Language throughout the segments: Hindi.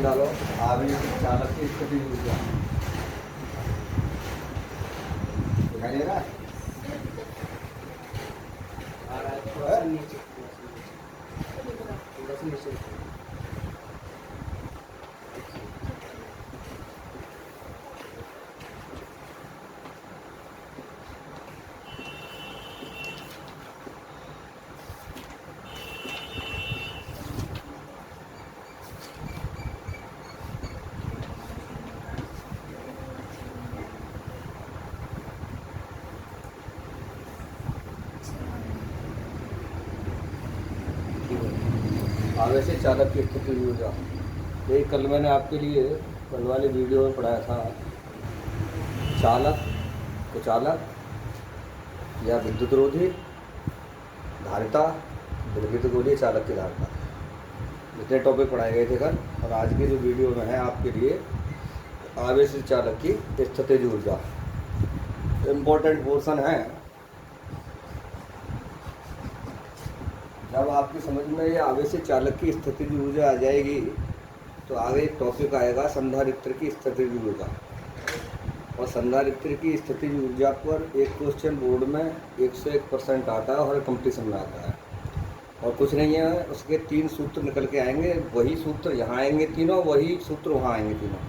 डालो आगे चालक की स्थिति ऊर्जा दिखाई दे रहा है। थोड़ा सा नीचे, थोड़ा सा नीचे। आवेश चालक की स्थिति ऊर्जा, यही कल मैंने आपके लिए कल वाली वीडियो में पढ़ाया था। चालक, कुचालक या विद्युत रोधी, धारिता, विद्युत गोलीय चालक की धारिता, इतने टॉपिक पढ़ाए गए थे कल। और आज की जो वीडियो में है आपके लिए आवेश चालक की स्थितिज ऊर्जा, इम्पोर्टेंट पोर्शन है। जब आपकी समझ में ये आवेश चालक की स्थितिज ऊर्जा आ जाएगी तो आगे एक टॉपिक आएगा संधारित्र की स्थितिज ऊर्जा। और संधारित्र की स्थितिज ऊर्जा पर एक क्वेश्चन बोर्ड में 101% आता है और कंपटीशन में आता है। और कुछ नहीं है, उसके 3 सूत्र निकल के आएंगे, वही सूत्र यहाँ आएंगे तीनों, वही सूत्र वहाँ आएंगे तीनों,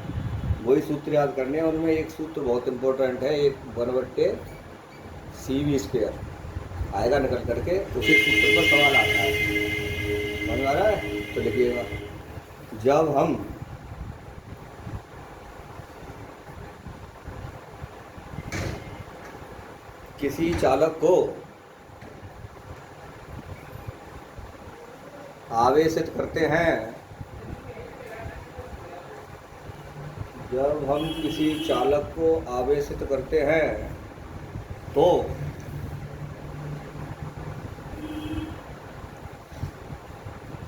वही सूत्र याद करने हैं। उनमें एक सूत्र बहुत इंपॉर्टेंट है, एक 1/CV² आएगा निकल करके, उसी सूत्र पर सवाल आता है। समझ आ रहा है? तो लिखिएगा, जब हम किसी चालक को आवेशित करते हैं, जब हम किसी चालक को आवेशित करते हैं तो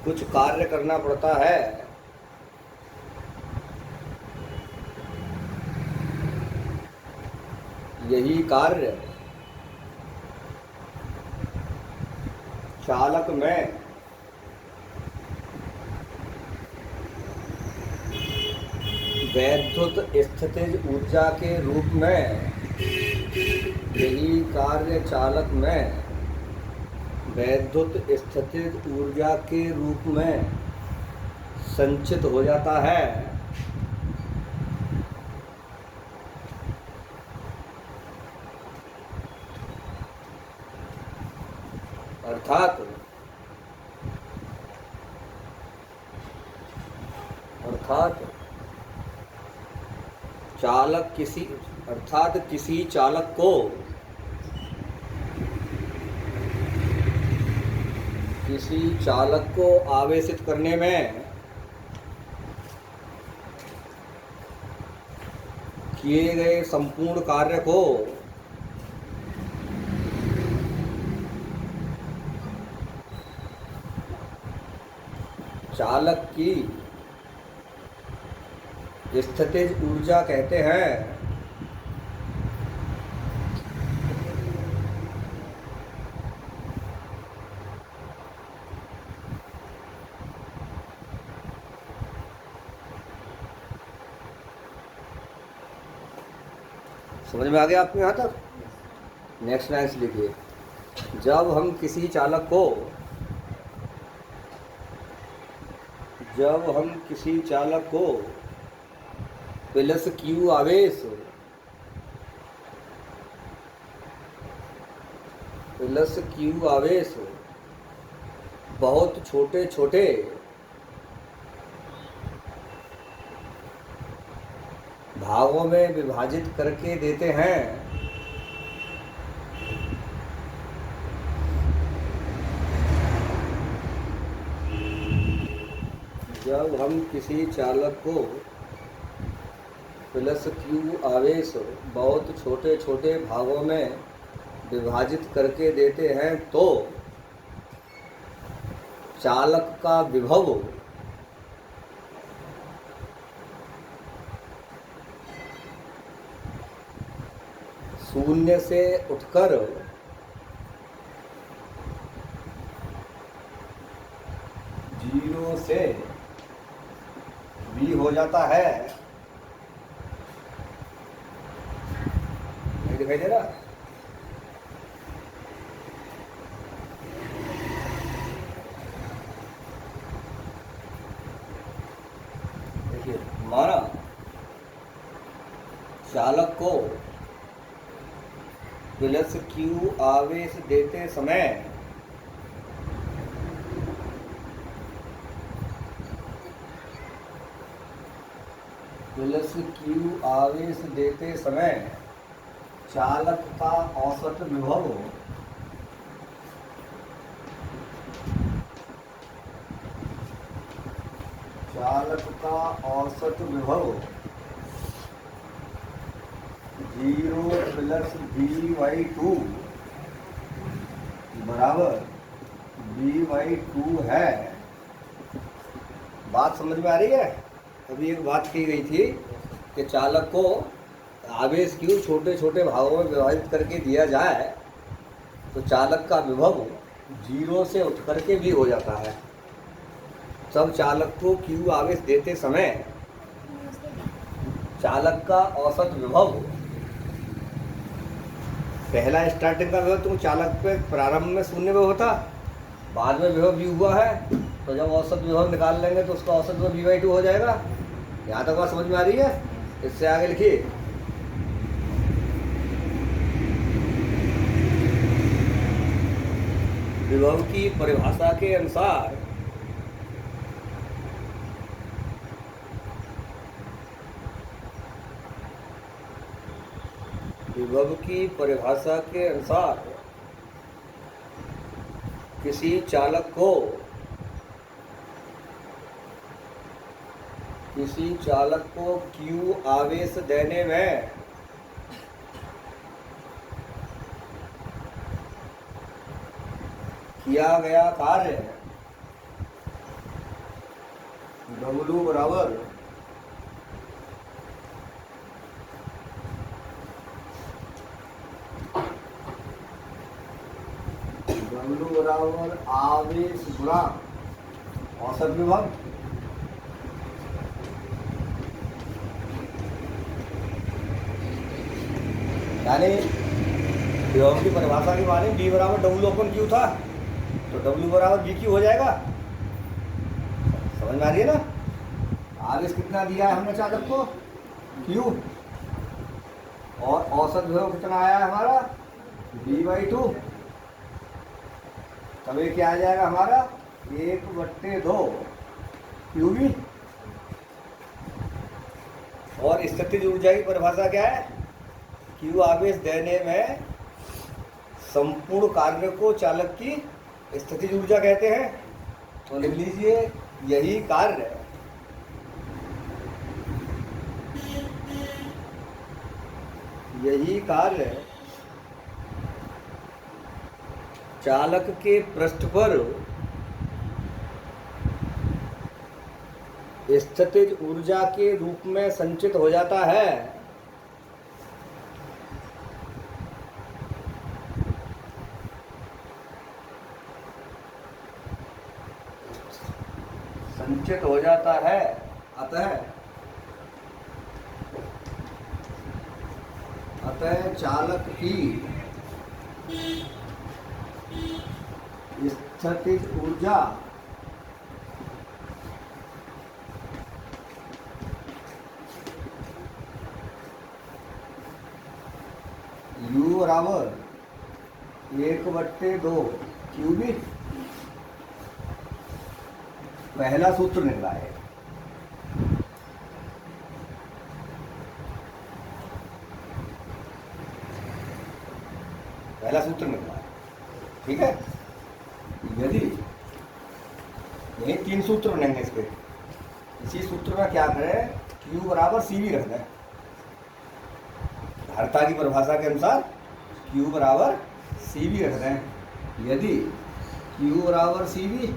कुछ कार्य करना पड़ता है। यही कार्य चालक में वैद्युत स्थितिज ऊर्जा के रूप में, यही कार्य चालक में वैद्युत स्थितिज ऊर्जा के रूप में संचित हो जाता है। अर्थात किसी चालक को आवेशित करने में किए गए संपूर्ण कार्य को चालक की स्थितिज ऊर्जा कहते हैं। समझ में आ गया आपको यहाँ तक? नेक्स्ट लाइन लिखिए, जब हम किसी चालक को प्लस Q आवेश बहुत छोटे छोटे भागों में विभाजित करके देते हैं, जब हम किसी चालक को प्लस Q आवेश बहुत छोटे छोटे भागों में विभाजित करके देते हैं तो चालक का विभव शून्य से उठकर जीरो से V हो जाता है, नहीं दिखाई दे रहा? देखिए, हमारा चालक को प्लस Q आवेश देते समय प्लस Q आवेश देते समय चालक का औसत विभव जीरो प्लस V/2 बराबर V/2 है। बात समझ में आ रही है? अभी एक बात की गई थी कि चालक को आवेश Q छोटे छोटे भागों में विभाजित करके दिया जाए तो चालक का विभव 0 से उठ करके V हो जाता है। तब चालक को Q आवेश देते समय चालक का औसत विभव, पहला स्टार्टिंग का विभव तो चालक पे प्रारंभ में शून्य विभव होता, बाद में विभव V हुआ है, तो जब औसत विभव निकाल लेंगे तो उसका औसत विभव V/2 हो जाएगा। यहाँ तक बात समझ में आ रही है? इससे आगे लिखिए, विभव की परिभाषा के अनुसार विभव की परिभाषा के अनुसार किसी चालक को Q आवेश देने में किया गया कार्य W बराबर आवेश गुणा औसत विभव, यानी विभव की परिभाषा के माने B बराबर W/Q था, तो W बराबर BQ हो जाएगा। समझ में आ रही है ना? आवेश कितना दिया है हमने चालक को? Q, और औसत विभव कितना आया है हमारा? V/2। तब ये क्या आ जाएगा हमारा? 1/2 QV। और स्थितिज ऊर्जा की परिभाषा क्या है? Q आवेश देने में संपूर्ण कार्य को चालक की स्थितिज ऊर्जा कहते हैं। तो लिख लीजिए, यही कार्य चालक के पृष्ठ पर स्थितिज ऊर्जा के रूप में संचित हो जाता है। अतः चालक की स्थितिज ऊर्जा U बराबर 1/2 QV। पहला सूत्र निकला है। पहला सूत्र निकला है, ठीक है। यदि यही 3 सूत्र बनेंगे इसके, इसी सूत्र में क्या करें? Q बराबर CV रख दें। धारिता की परिभाषा के अनुसार Q बराबर CV रख दें। यदि Q बराबर CV,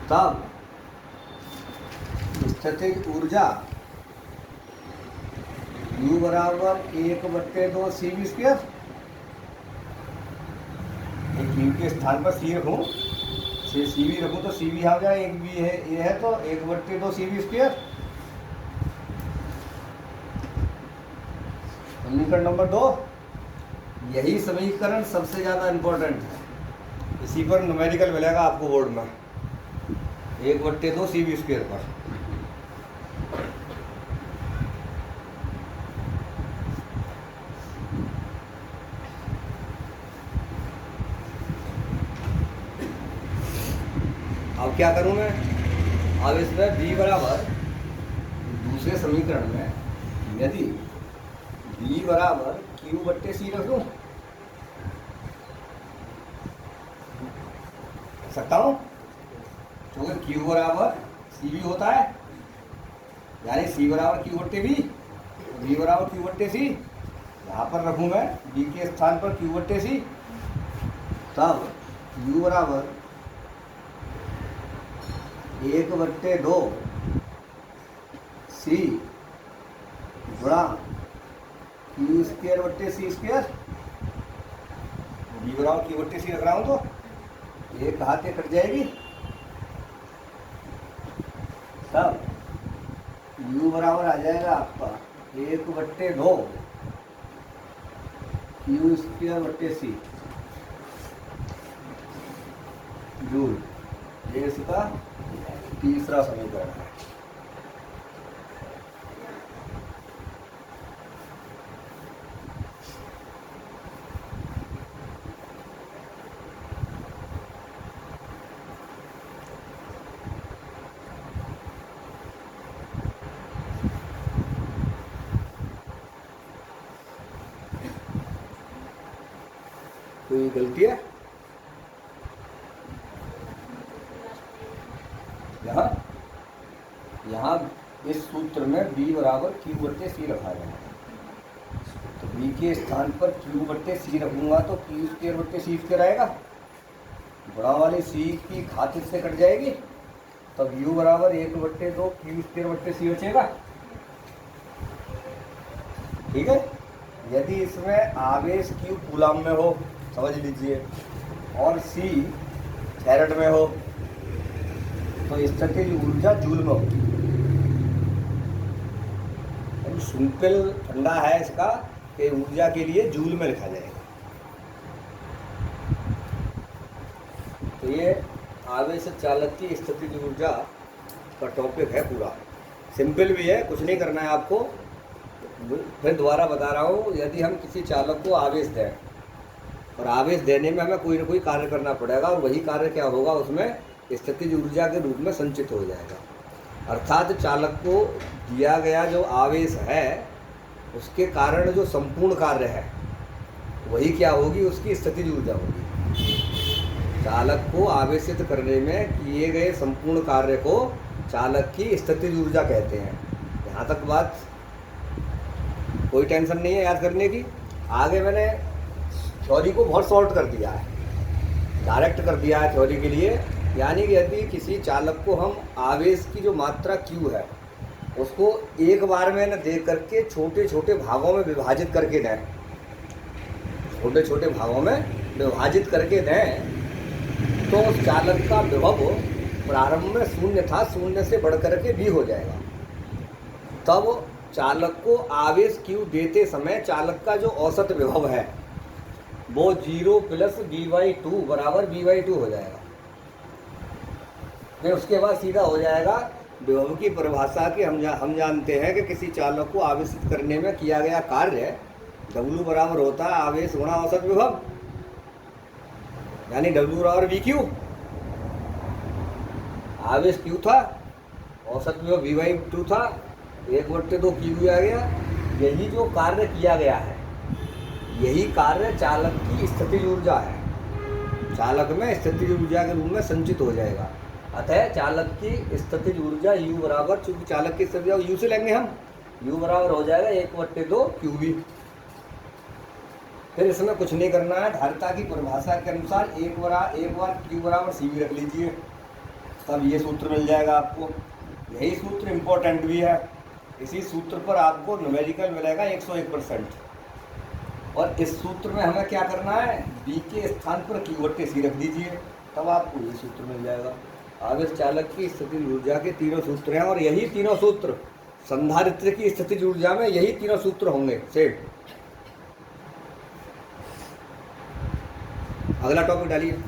तब स्थितिज ऊर्जा U बराबर 1/2 CV²। Q के स्थान पर C रखूँ, से सी वी रखूँ तो सी वी आ जाए, एक बी है ये है तो 1/2 सी वी स्क्वायर। समीकरण नंबर 2, यही समीकरण सबसे ज़्यादा इम्पोर्टेंट है, इसी पर न्यूमेरिकल मिलेगा आपको बोर्ड में, 1/2 सी वी स्क्वायर पर। अब क्या करूं मैं, अब इसमें b बराबर दूसरे समीकरण में यदि b बराबर q/c रख दूं, सकता हूं, क्योंकि q बराबर cv होता है, यानी c बराबर q/b, b बराबर q/c। यहाँ पर रखूं मैं b के स्थान पर q/c, तब u बराबर 1/2 सी गुणा q²/c², b बराबर q/c रख रहा हूँ तो एक हाथ ये कट जाएगी, तब u बराबर आ जाएगा आपका 1/2 q²/c जूल। ये इसका तीसरा समीकरण है। कोई गलती है यहाँ इस सूत्र में b बराबर q/c रखा गया है, तो b के स्थान पर q/c रखूंगा तो q²/c² आएगा, बड़ा वाली c की खातिर से कट जाएगी, तब u बराबर 1/2 q²/c बचेगा। ठीक है, यदि इसमें आवेश q कूलम में हो, समझ लीजिए, और c फैरेड में हो, तो स्थितिज ऊर्जा जूल में होगी। सिंपल फंडा है इसका कि ऊर्जा के लिए जूल में लिखा जाएगा। तो ये आवेश चालक की स्थितिज ऊर्जा का टॉपिक है, पूरा सिंपल भी है, कुछ नहीं करना है आपको। फिर दोबारा बता रहा हूँ, यदि हम किसी चालक को आवेश दें और आवेश देने में हमें कोई ना कोई कार्य करना पड़ेगा, और वही कार्य क्या होगा, उसमें स्थितिज ऊर्जा के रूप में संचित हो जाएगा। अर्थात चालक को दिया गया जो आवेश है उसके कारण जो संपूर्ण कार्य है वही क्या होगी, उसकी स्थितिज ऊर्जा होगी। चालक को आवेशित करने में किए गए संपूर्ण कार्य को चालक की स्थितिज ऊर्जा कहते हैं। यहाँ तक बात कोई टेंशन नहीं है याद करने की। आगे मैंने थ्योरी को बहुत शॉर्ट कर दिया है, डायरेक्ट कर दिया है थ्योरी के लिए। यानी कि यदि किसी चालक को हम आवेश की जो मात्रा Q है उसको एक बार में न दे करके छोटे छोटे भागों में विभाजित करके दें, छोटे छोटे भागों में विभाजित करके दें, तो उस चालक का विभव प्रारंभ में शून्य था, शून्य से बढ़ करके भी हो जाएगा। तब चालक को आवेश Q देते समय चालक का जो औसत विभव है वो 0 + v/2 बराबर v/2 हो जाएगा। फिर उसके बाद सीधा हो जाएगा विभव की परिभाषा की। हम जानते हैं कि किसी चालक को आवेशित करने में किया गया कार्य W बराबर होता है आवेश गुणा औसत विभव, यानी W बराबर VQ। आवेश Q था, औसत विभव v/2 था, 1/2 QV आ गया। यही जो कार्य किया गया है यही कार्य चालक की स्थितिज ऊर्जा है, चालक में स्थितिज ऊर्जा के रूप में संचित हो जाएगा। अतः चालक की स्थितिज ऊर्जा U बराबर, चूंकि चालक की स्थितिज ऊर्जा U से लेंगे हम, U बराबर हो जाएगा 1/2 QV। फिर इसमें कुछ नहीं करना है, धारिता की परिभाषा के अनुसार एक बार Q बराबर CV रख लीजिए, तब ये सूत्र मिल जाएगा आपको। यही सूत्र इम्पोर्टेंट भी है, इसी सूत्र पर आपको न्यूमेरिकल मिलेगा 101%। और इस सूत्र में हमें क्या करना है, B के स्थान पर Q/C रख दीजिए, तब आपको ये सूत्र मिल जाएगा। आवेश चालक की स्थितिज ऊर्जा के तीनों सूत्र हैं, और यही तीनों सूत्र संधारित्र की स्थितिज ऊर्जा में यही तीनों सूत्र होंगे सेठ। अगला टॉपिक डालिए।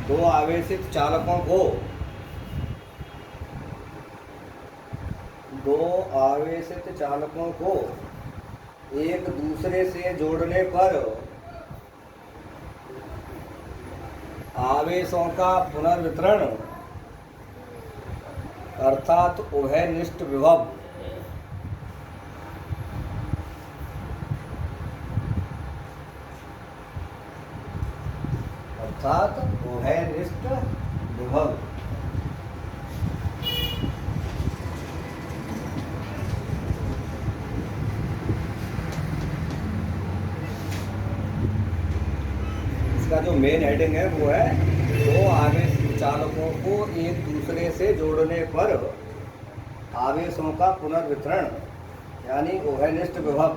दो आवेशित चालकों को एक दूसरे से जोड़ने पर आवेशों का पुनर्वितरण अर्थात उभयनिष्ठ विभव इसका जो मेन हेडिंग है वो है दो आवेश चालकों को एक दूसरे से जोड़ने पर आवेशों का पुनर्वितरण यानी उभयनिष्ठ विभव।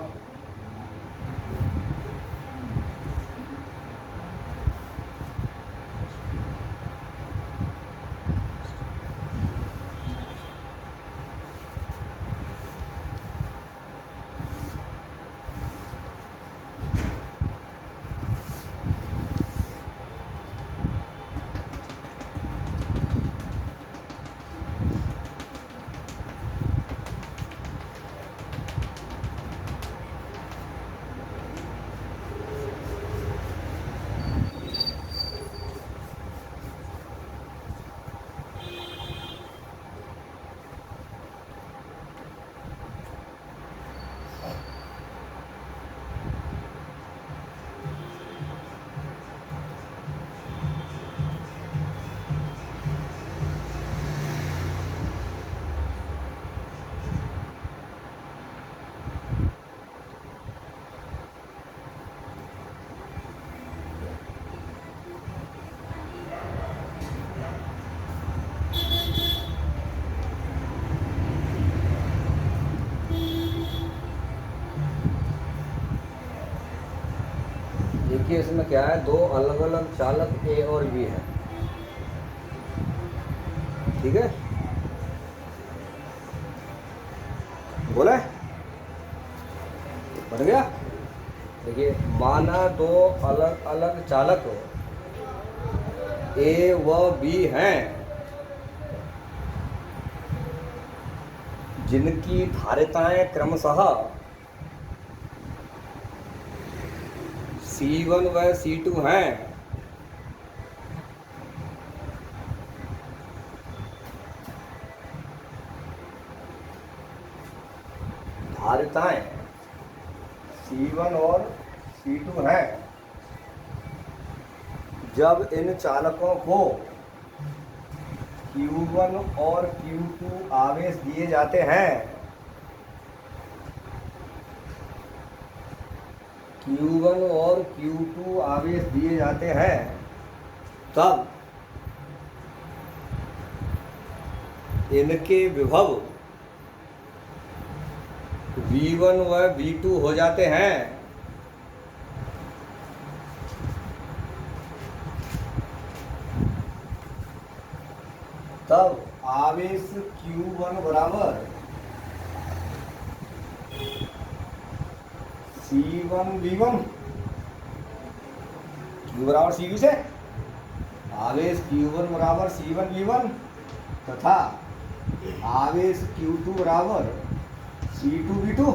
देखिए इसमें क्या है, दो अलग अलग चालक ए और बी हैं, ठीक है। बोला बन गया। देखिए माना दो अलग अलग चालक ए व बी हैं जिनकी धारिताएं क्रमशः C1 व C2 हैं। धारिताएं C1 और C2 हैं। जब इन चालकों को Q1 और Q2 आवेश दिए जाते हैं, Q1 और Q2 आवेश दिए जाते हैं, तब इनके विभव V1 व V2 हो जाते हैं। तब आवेश Q1 बराबर C1 V1 Q बराबर CV से आवेश Q1 बराबर C1 V1 तथा आवेश Q2 बराबर C2 V2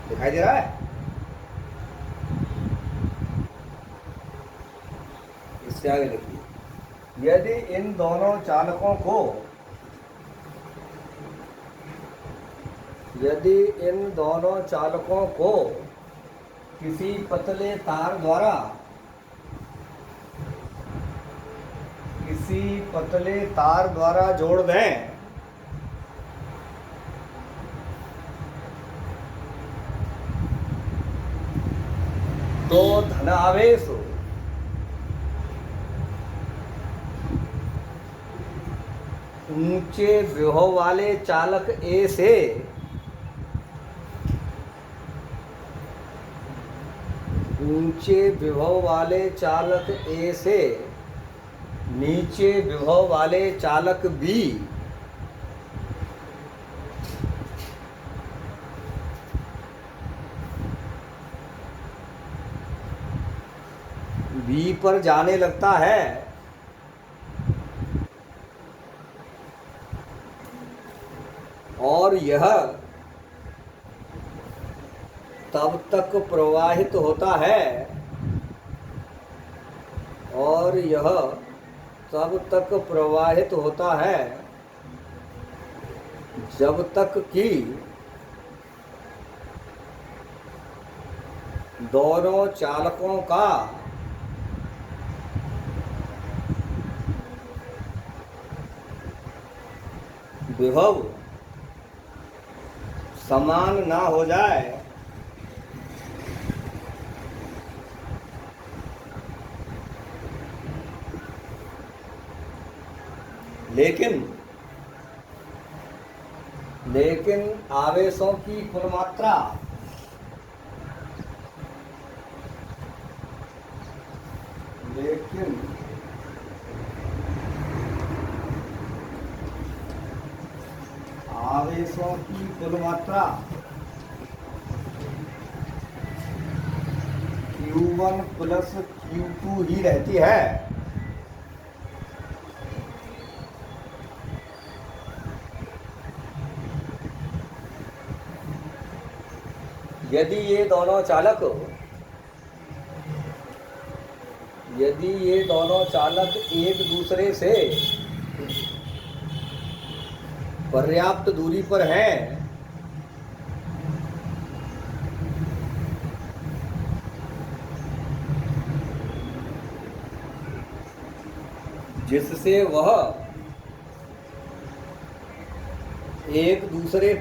दिखाई दे रहा है। इससे आगे लिखिए, यदि इन दोनों चालकों को यदि इन दोनों चालकों को किसी पतले तार द्वारा जोड़ दें तो धनावेश ऊंचे विभव वाले चालक ए से नीचे विभव वाले चालक बी पर जाने लगता है और यह तब तक प्रवाहित होता है जब तक कि दोनों चालकों का विभव समान ना हो जाए। लेकिन आवेशों की कुल मात्रा Q1 प्लस Q2 ही रहती है। यदि ये दोनों चालक एक दूसरे से पर्याप्त दूरी पर हैं जिससे वह एक दूसरे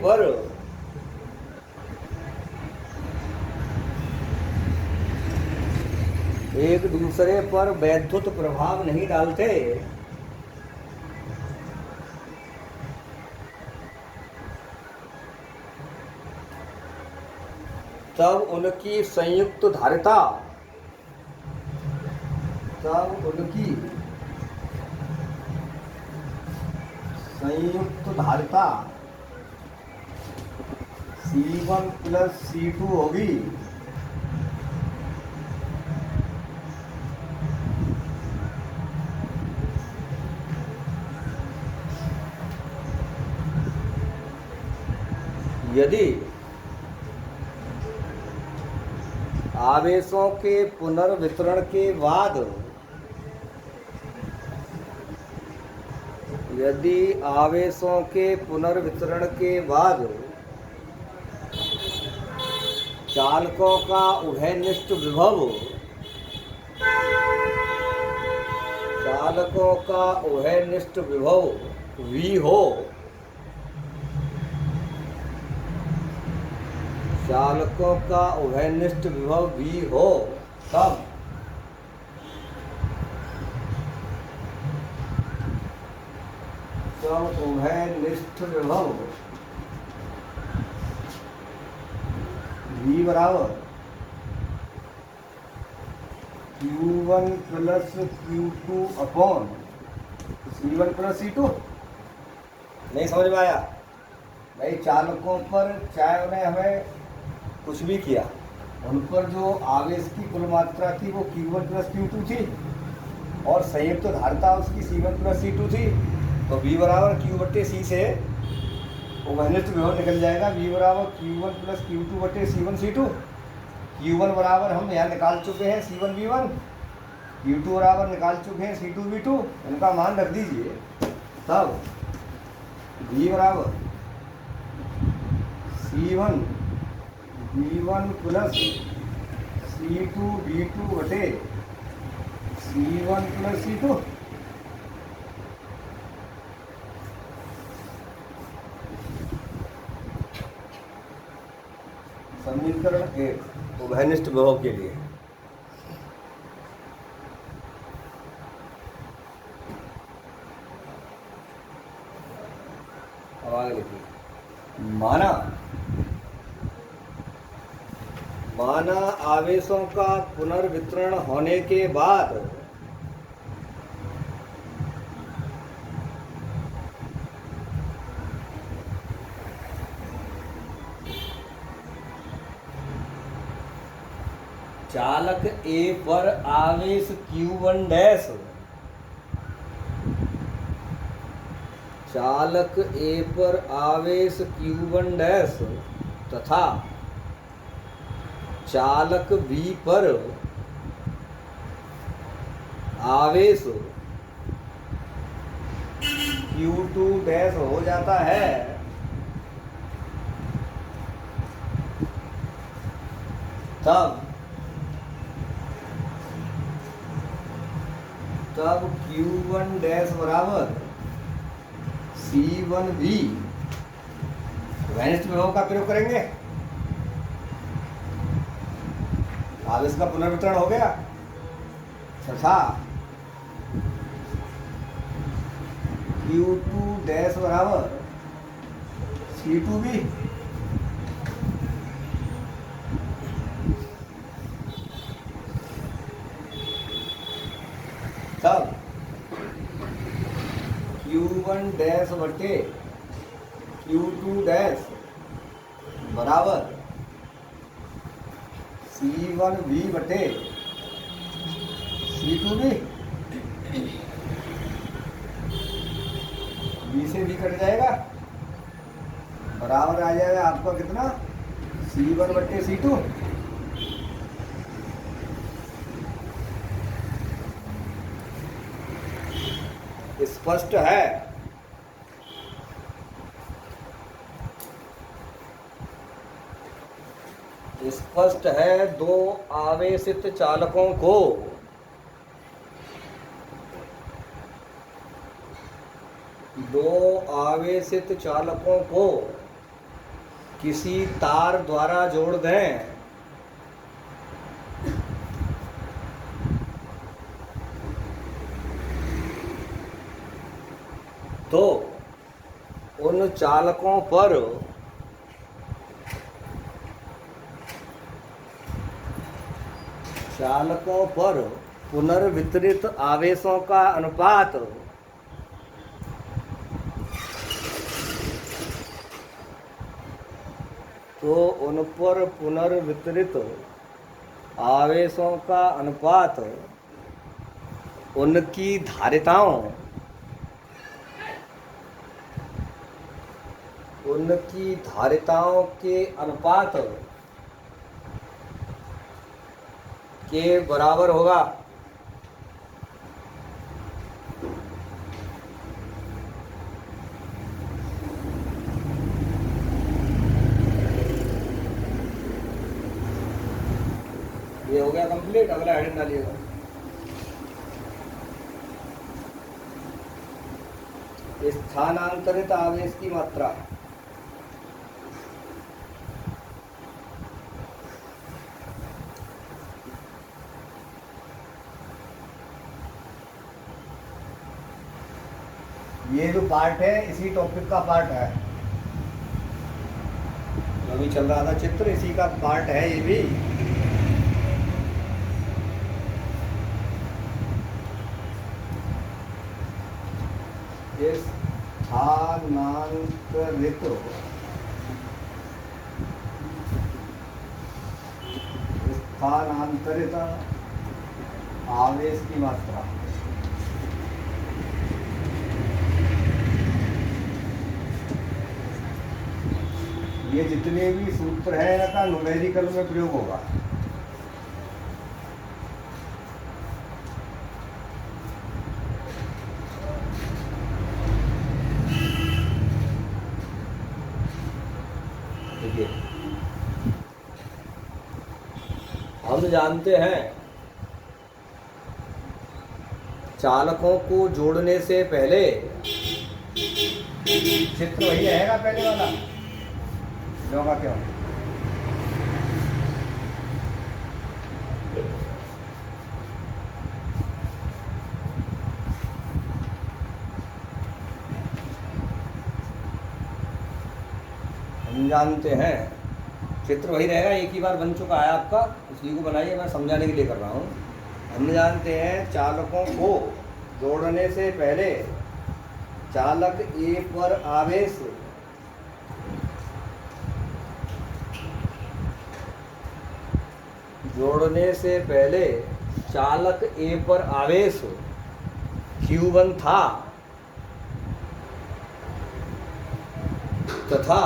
पर वैद्युत प्रभाव नहीं डालते, तब उनकी संयुक्त धारिता C1 प्लस C2 होगी। यदि आवेशों के पुनर्वितरण के बाद चालकों का उभयनिष्ठ विभव V हो, तब उभयनिष्ठ विभव V बराबर Q1 plus Q2 upon C1 plus C2। नहीं समझ में आया भाई? चालकों पर चाहे उन्हें हमें कुछ भी किया, उन पर जो आवेश की कुल मात्रा थी वो Q1 प्लस Q2 थी और संयुक्त धारिता उसकी C1 प्लस C2 थी। तो V बराबर Q बटे C से उभयनिष्ठ विभव निकल जाएगा। V बराबर Q1 प्लस Q2 बटे C1 C2। Q1 बराबर हम यहाँ निकाल चुके हैं C1 V1, Q2 बराबर निकाल चुके हैं C2 V2। इनका मान रख दीजिए, तब V बराबर C1 B1 plus C2 B2 बटे C1 प्लस C2। समीकरण 1 उभयनिष्ठ विभव के लिए। अब आगे लिखिए। माना आवेशों का पुनर्वितरण होने के बाद चालक A पर आवेश Q1 डैश, चालक A पर आवेश Q1 डैश तथा चालक B पर आवेश Q2 डैश हो जाता है, तब Q1 डैश बराबर C1V वैनिष्ठ विभव का प्रयोग करेंगे। आवेश का पुनर्वितरण हो गया तथा Q2 डैश बराबर C2V। तब Q1 डैश बटे Q2 डैश बराबर C1V बटे C2V। B से B कट जाएगा, बराबर आ जाएगा आपका कितना, C1 बटे C2। स्पष्ट है। स्पष्ट है दो आवेशित चालकों को किसी तार द्वारा जोड़ दें तो उन चालकों पर पुनर्वितरित आवेशों का अनुपात उनकी धारिताओं के अनुपात के बराबर होगा। ये हो गया कंप्लीट। अगला हेडिंग डालिएगा। स्थानांतरित आवेश की मात्रा। ये जो पार्ट है इसी टॉपिक का पार्ट है, अभी चल रहा था चित्र, इसी का पार्ट है ये भी। स्थानांतरित आवेश की मात्रा। ये जितने भी सूत्र हैं इनका न्यूमेरिकल में प्रयोग होगा। देखिए, हम जानते हैं चालकों को जोड़ने से पहले, चित्र वही रहेगा पहले वाला, होगा क्यों? हम जानते हैं, चित्र वही रहेगा, एक ही बार बन चुका है आपका, उसी को बनाइए, मैं समझाने के लिए कर रहा हूँ। हम जानते हैं चालकों को जोड़ने से पहले चालक ए पर आवेश जोड़ने से पहले चालक ए पर आवेश Q1 था तथा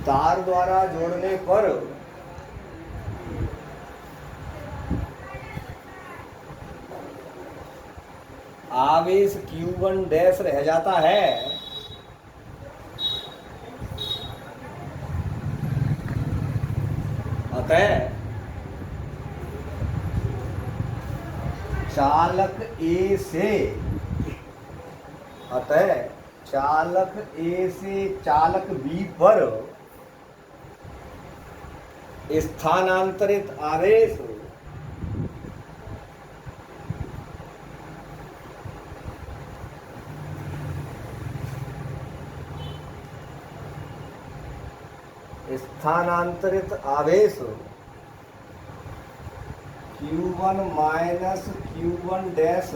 तार द्वारा जोड़ने पर आवेश Q1 डैश रह जाता है। अतः चालक ए से चालक बी पर स्थानांतरित आवेश Q1 माइनस Q1 डैश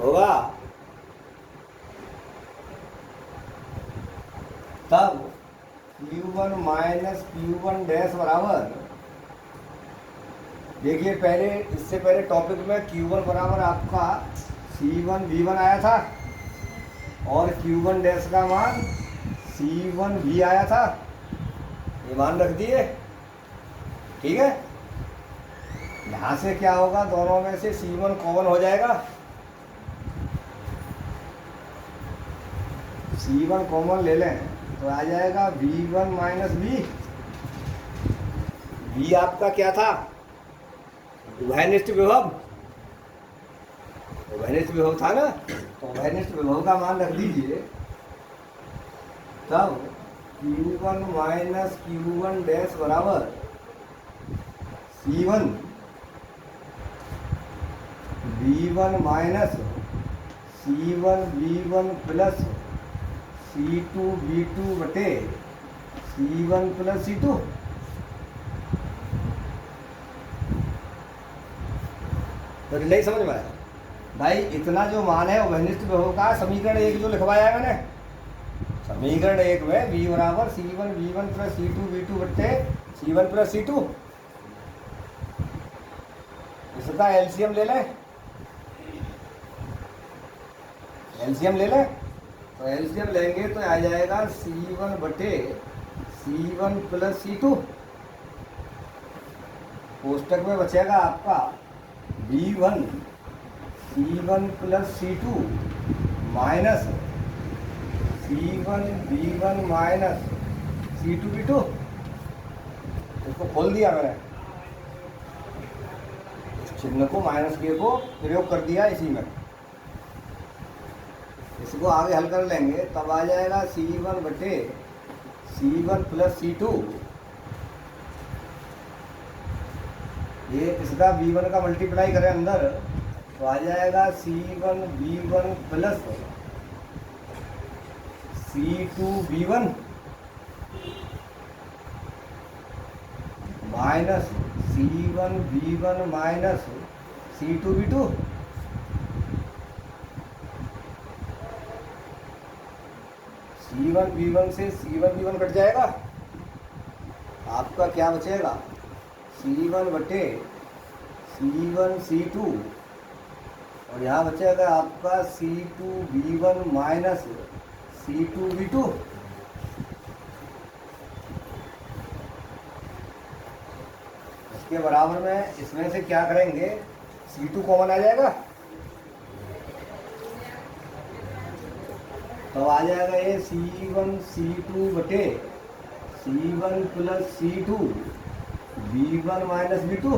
होगा। तब Q1 माइनस Q1 डैश बराबर, देखिए पहले, इससे पहले टॉपिक में Q1 बराबर आपका C1 V1 आया था और Q1 डैश का मान C1 V आया था, ये मान रख दिए, ठीक है। यहाँ से क्या होगा, दोनों में से C1 कॉमन हो जाएगा, C1 कॉमन ले लें तो आ जाएगा V1 माइनस V। V आपका क्या था, उभयनिष्ठ विभव, उभयनिष्ठ विभव था ना, तो उभयनिष्ठ विभव का मान रख दीजिए। तब Q1 माइनस Q1 डैश बराबर C1 V1 minus C1 V1 plus C2 V2 बटे C1 प्लस C2। तो नहीं समझ में आया भाई, इतना जो मान है उभयनिष्ठ विभव का, समीकरण 1 जो लिखवाया है मैंने, समीकरण 1 में V बराबर C1 V1 plus C2 V2 बटे C1 प्लस C2, इसका एलसीएम ले लें, एलसीएम ले लें, तो एलसीएम लेंगे तो आ जाएगा C1 बटे C1 प्लस C2, कोष्टक में बचेगा आपका V1 C1 plus C2 minus C1 V1 minus C2 V2। इसको खोल दिया मैंने, चिन्ह को माइनस के को प्रयोग कर दिया इसी में, इसको आगे हल कर लेंगे तब आ जाएगा C1 बटे C1 प्लस C2, ये इसका V1 का मल्टीप्लाई करें अंदर तो आ जाएगा C1 V1 plus C2 V1 minus C1 V1 minus C2 V2। C1 V1 से C1 V1 कट जाएगा, आपका क्या बचेगा C1 बटे C1 C2, और यहाँ बचेगा आपका C2 V1 minus C2 V2। इसके बराबर में इसमें से क्या करेंगे, C2 कॉमन आ जाएगा, तो आ जाएगा ये C1 C2 बटे C1 plus C2 V1 minus V2।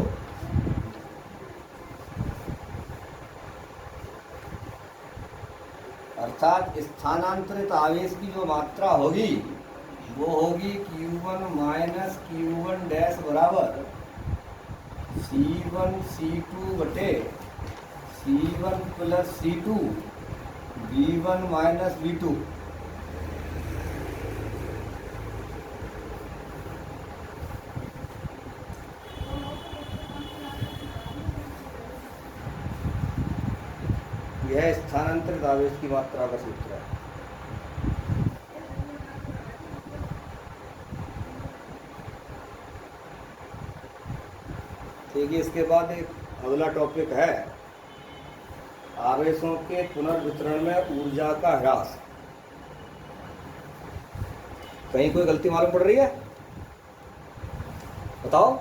अर्थात स्थानांतरित आवेश की जो मात्रा होगी वो होगी Q1 माइनस Q1 डैश बराबर C1 C2 बटे C1 plus C2 V1 minus V2। यह स्थानांतरित आवेश की मात्रा का सूत्र है। ठीक है, इसके बाद एक अगला टॉपिक है आवेशों के पुनर्वितरण में ऊर्जा का ह्रास। कहीं कोई गलती मालूम पड़ रही है? बताओ।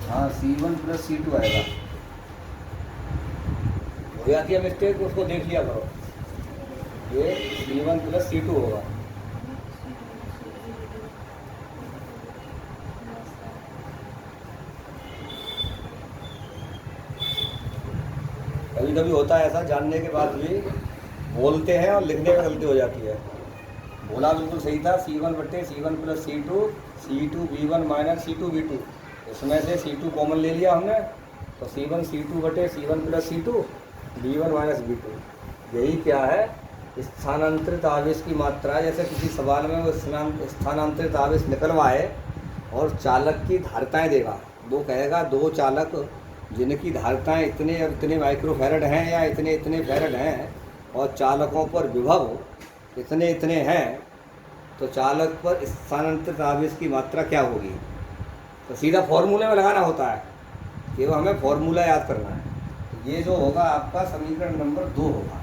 हाँ, C1 प्लस C2 आएगा। हो जाती है मिस्टेक, उसको देख लिया करो। ये C1 प्लस C2 होगा। कभी कभी होता है ऐसा, जानने के बाद भी बोलते हैं और लिखने में गलती हो जाती है। बोला बिल्कुल सही था, C1 बटे C1 plus C2 C2 V1 minus C2 V2। इसमें से C2 कॉमन ले लिया हमने, तो C1 C2 बटे C1 plus C2 V1 minus V2। यही क्या है? स्थानांतरित आवेश की मात्रा। जैसे किसी सवाल में वो स्थानांतरित आवेश निकलवाए और चालक की धारिताएं देगा। वो कहेगा दो चालक जिनकी धारिताएं इतने और इतने माइक्रोफैरड हैं या इतने इतने फैरड हैं और चालकों पर विभव इतने इतने हैं, तो चालक पर स्थानांतरित आवेश की मात्रा क्या होगी? तो सीधा फॉर्मूले में लगाना होता है, केवल हमें फॉर्मूला याद करना है। तो ये जो होगा आपका समीकरण नंबर 2 होगा।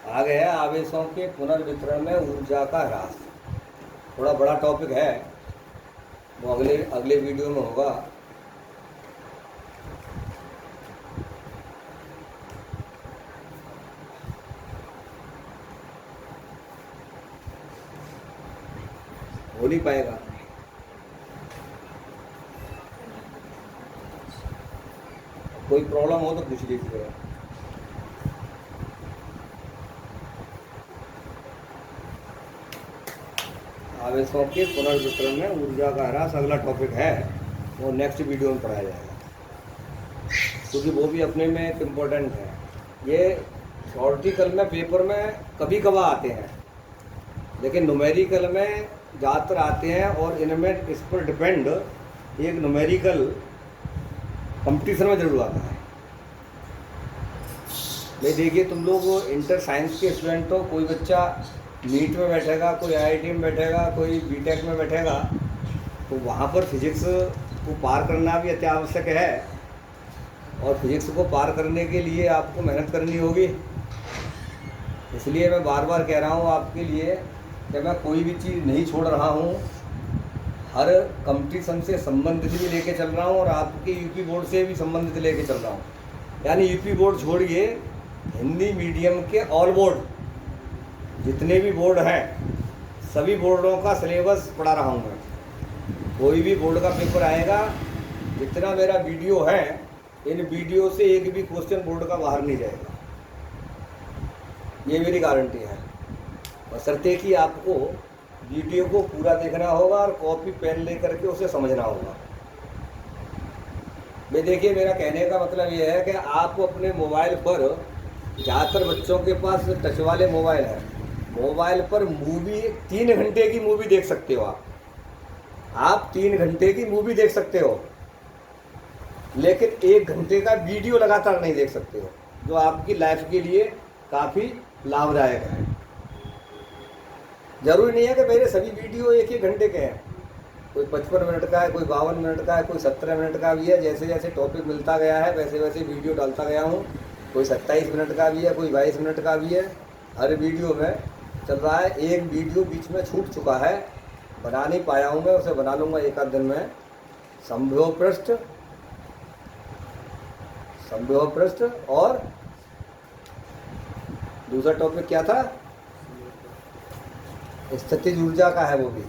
आ गया आवेशों के पुनर्वितरण में ऊर्जा का ह्रास। थोड़ा बड़ा टॉपिक है, वो अगले वीडियो में होगा। हो नहीं पाएगा। कोई प्रॉब्लम हो तो पूछ लीजिएगा। आवेशों के पुनर्वितरण में ऊर्जा का ह्रास अगला टॉपिक है, वो नेक्स्ट वीडियो में पढ़ाया जाएगा, क्योंकि वो भी अपने में एक इम्पोर्टेंट है। ये थ्योरेटिकल में पेपर में कभी कभार आते हैं, लेकिन न्यूमेरिकल में ज़्यादातर आते हैं। और इनमें इस पर डिपेंड एक न्यूमेरिकल कंपटीशन में जरूर आता है। ये देखिए, तुम लोग इंटर साइंस के स्टूडेंट हो, कोई बच्चा नीट में बैठेगा, कोई आईआईटी में बैठेगा, कोई बीटेक में बैठेगा, तो वहाँ पर फिजिक्स को पार करना भी अति आवश्यक है। और फिजिक्स को पार करने के लिए आपको मेहनत करनी होगी। इसलिए मैं बार बार कह रहा हूँ आपके लिए कि मैं कोई भी चीज़ नहीं छोड़ रहा हूँ, हर कंपटीशन से संबंधित भी लेके चल रहा हूँ और आपके यूपी बोर्ड से भी संबंधित लेके चल रहा हूँ। यानी यूपी बोर्ड छोड़िए, हिंदी मीडियम के ऑल बोर्ड जितने भी बोर्ड हैं, सभी बोर्डों का सिलेबस पढ़ा रहा हूँ मैं। कोई भी बोर्ड का पेपर आएगा, जितना मेरा वीडियो है, इन वीडियो से एक भी क्वेश्चन बोर्ड का बाहर नहीं जाएगा, ये मेरी गारंटी है। बशर्ते कि आपको वीडियो को पूरा देखना होगा और कॉपी पेन ले करके उसे समझना होगा। मैं देखिए, मेरा कहने का मतलब ये है कि आप अपने मोबाइल पर, ज़्यादातर बच्चों के पास टच वाले मोबाइल हैं, मोबाइल पर मूवी 3 घंटे की मूवी देख सकते हो। आप 3 घंटे की मूवी देख सकते हो, लेकिन 1 घंटे का वीडियो लगातार नहीं देख सकते हो, जो आपकी लाइफ के लिए काफ़ी लाभदायक है। ज़रूरी नहीं है कि मेरे सभी वीडियो 1-1 घंटे के हैं। कोई 55 मिनट का है, कोई 52 मिनट का है, कोई 17 मिनट का भी है। जैसे जैसे टॉपिक मिलता गया है वैसे वैसे वीडियो डालता गया हूँ। कोई 27 मिनट का भी है, कोई 22 मिनट का भी है। हर वीडियो में चल रहा है। एक वीडियो बीच में छूट चुका है, बना नहीं पाया हूँ मैं, उसे बना लूँगा एक आध दिन में। संभव पृष्ठ और दूसरा टॉपिक क्या था? स्थितिज ऊर्जा का है वो भी।